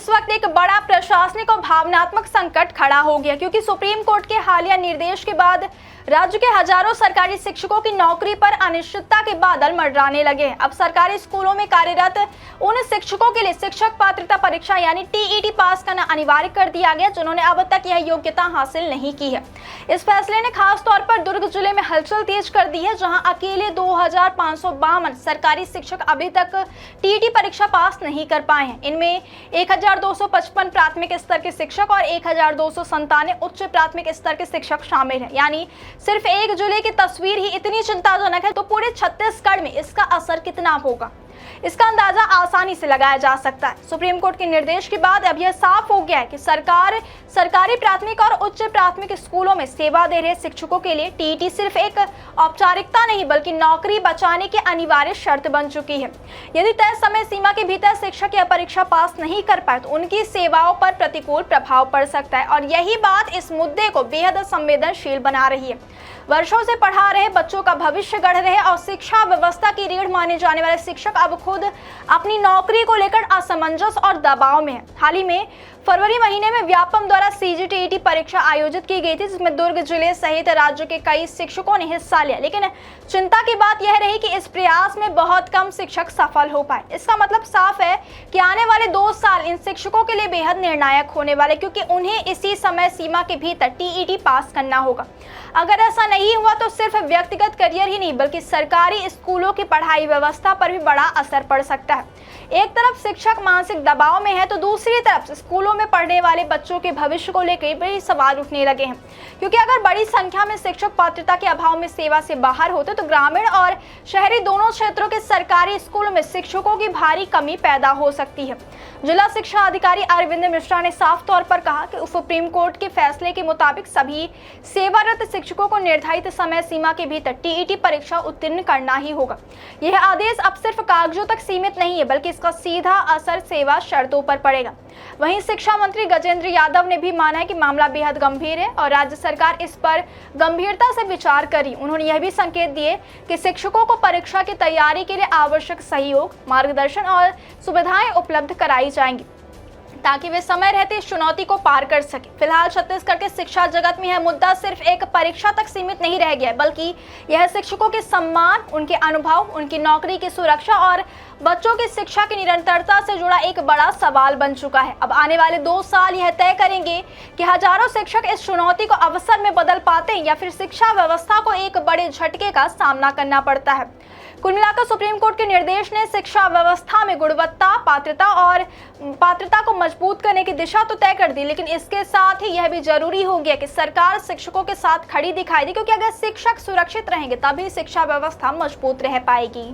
इस वक्त एक बड़ा प्रशासनिक और भावनात्मक संकट खड़ा हो गया, क्योंकि सुप्रीम कोर्ट के हालिया निर्देश के बाद राज्य के हजारों सरकारी शिक्षकों की नौकरी पर अनिश्चितता के बादल मंडराने लगे। अब सरकारी स्कूलों में कार्यरत उन शिक्षकों के लिए शिक्षक पात्रता परीक्षा यानी टीईटी पास करना अनिवार्य कर दिया गया, जिन्होंने अब तक यह योग्यता हासिल नहीं की है। इस फैसले ने खास तौर पर दुर्ग जिले में हलचल तेज कर दी है, जहां अकेले 2552 सरकारी शिक्षक अभी तक टीईटी परीक्षा पास नहीं कर पाए हैं। इनमें 1255 प्राथमिक स्तर के शिक्षक और 1297 उच्च प्राथमिक स्तर के शिक्षक शामिल हैं। यानी सिर्फ एक जिले की तस्वीर ही इतनी चिंताजनक है, तो पूरे छत्तीसगढ़ में इसका असर कितना होगा, इसका अंदाजा आसानी से लगाया जा सकता है। सुप्रीम कोर्ट के निर्देश के बाद अब यह साफ हो गया है कि सरकार सरकारी प्राथमिक और उच्च प्राथमिक स्कूलों में सेवा दे रहे शिक्षकों के लिए टीईटी सिर्फ एक औपचारिकता नहीं बल्कि नौकरी बचाने की अनिवार्य शर्त बन चुकी है। यदि तय समय सीमा के भीतर शिक्षक यह परीक्षा पास नहीं कर पाए तो उनकी सेवाओं पर प्रतिकूल प्रभाव पड़ सकता है, और यही बात इस मुद्दे को बेहद संवेदनशील बना रही है। वर्षों से पढ़ा रहे बच्चों का भविष्य गढ़ रहे और शिक्षा व्यवस्था की रीढ़ माने जाने वाले शिक्षक अब खुद अपनी नौकरी को लेकर असमंजस और दबाव में है। हाल ही में फरवरी महीने में व्यापम द्वारा सीजीटीईटी परीक्षा आयोजित की गई थी, जिसमें दुर्ग जिले सहित राज्य के कई शिक्षकों ने हिस्सा लिया, लेकिन चिंता की बात यह रही कि इस प्रयास में बहुत कम शिक्षक सफल हो पाए। इसका मतलब साफ है कि आने वाले 2 साल इन शिक्षकों के लिए बेहद निर्णायक होने वाले, क्योंकि उन्हें इसी समय सीमा के भीतर टीईटी पास करना होगा। अगर ऐसा नहीं हुआ तो सिर्फ व्यक्तिगत करियर ही नहीं बल्कि सरकारी स्कूलों की पढ़ाई व्यवस्था पर भी बड़ा असर पड़ सकता है। एक तरफ शिक्षक मानसिक दबाव में है तो दूसरी तरफ स्कूलों में पढ़ने वाले बच्चों के भविष्य को लेकर बड़े सवाल उठने लगे हैं, क्योंकि अगर बड़ी संख्या में शिक्षक पात्रता के अभाव में सेवा से बाहर होते तो ग्रामीण और शहरी दोनों क्षेत्रों के सरकारी स्कूलों में शिक्षकों की भारी कमी पैदा हो सकती है। जिला शिक्षा अधिकारी अरविंद मिश्रा ने साफ तौर पर कहा कि सुप्रीम कोर्ट के फैसले के मुताबिक सभी सेवारत शिक्षकों को निर्धारित समय सीमा के भीतर टीईटी परीक्षा उत्तीर्ण करना ही होगा। यह आदेश अब सिर्फ कागजों तक सीमित नहीं है बल्कि इसका सीधा असर सेवा शर्तों पर पड़ेगा। वहीं शिक्षा मंत्री गजेंद्र यादव ने भी माना है कि मामला बेहद गंभीर है और राज्य सरकार इस पर गंभीरता से विचार करी। उन्होंने यह भी संकेत दिए कि शिक्षकों को परीक्षा की तैयारी के लिए आवश्यक सहयोग, मार्गदर्शन और सुविधाएं उपलब्ध कराई जाएंगी ताकि वे समय रहते इस चुनौती को पार कर सके। फिलहाल छत्तीसगढ़ के शिक्षा जगत में यह मुद्दा सिर्फ एक परीक्षा तक सीमित नहीं रह गया, बल्कि यह शिक्षकों के सम्मान, उनके अनुभव, उनकी नौकरी की सुरक्षा और बच्चों की शिक्षा की निरंतरता से जुड़ा एक बड़ा सवाल बन चुका है। अब आने वाले 2 साल यह तय करेंगे कि हजारों शिक्षक इस चुनौती को अवसर में बदल पाते हैं या फिर शिक्षा व्यवस्था को एक बड़े झटके का सामना करना पड़ता है। कुल मिलाकर सुप्रीम कोर्ट के निर्देश ने शिक्षा व्यवस्था में गुणवत्ता, पात्रता को मजबूत करने की दिशा तो तय कर दी, लेकिन इसके साथ ही यह भी जरूरी हो गया कि सरकार शिक्षकों के साथ खड़ी दिखाई दे, क्योंकि अगर शिक्षक सुरक्षित रहेंगे तभी शिक्षा व्यवस्था मजबूत रह पाएगी।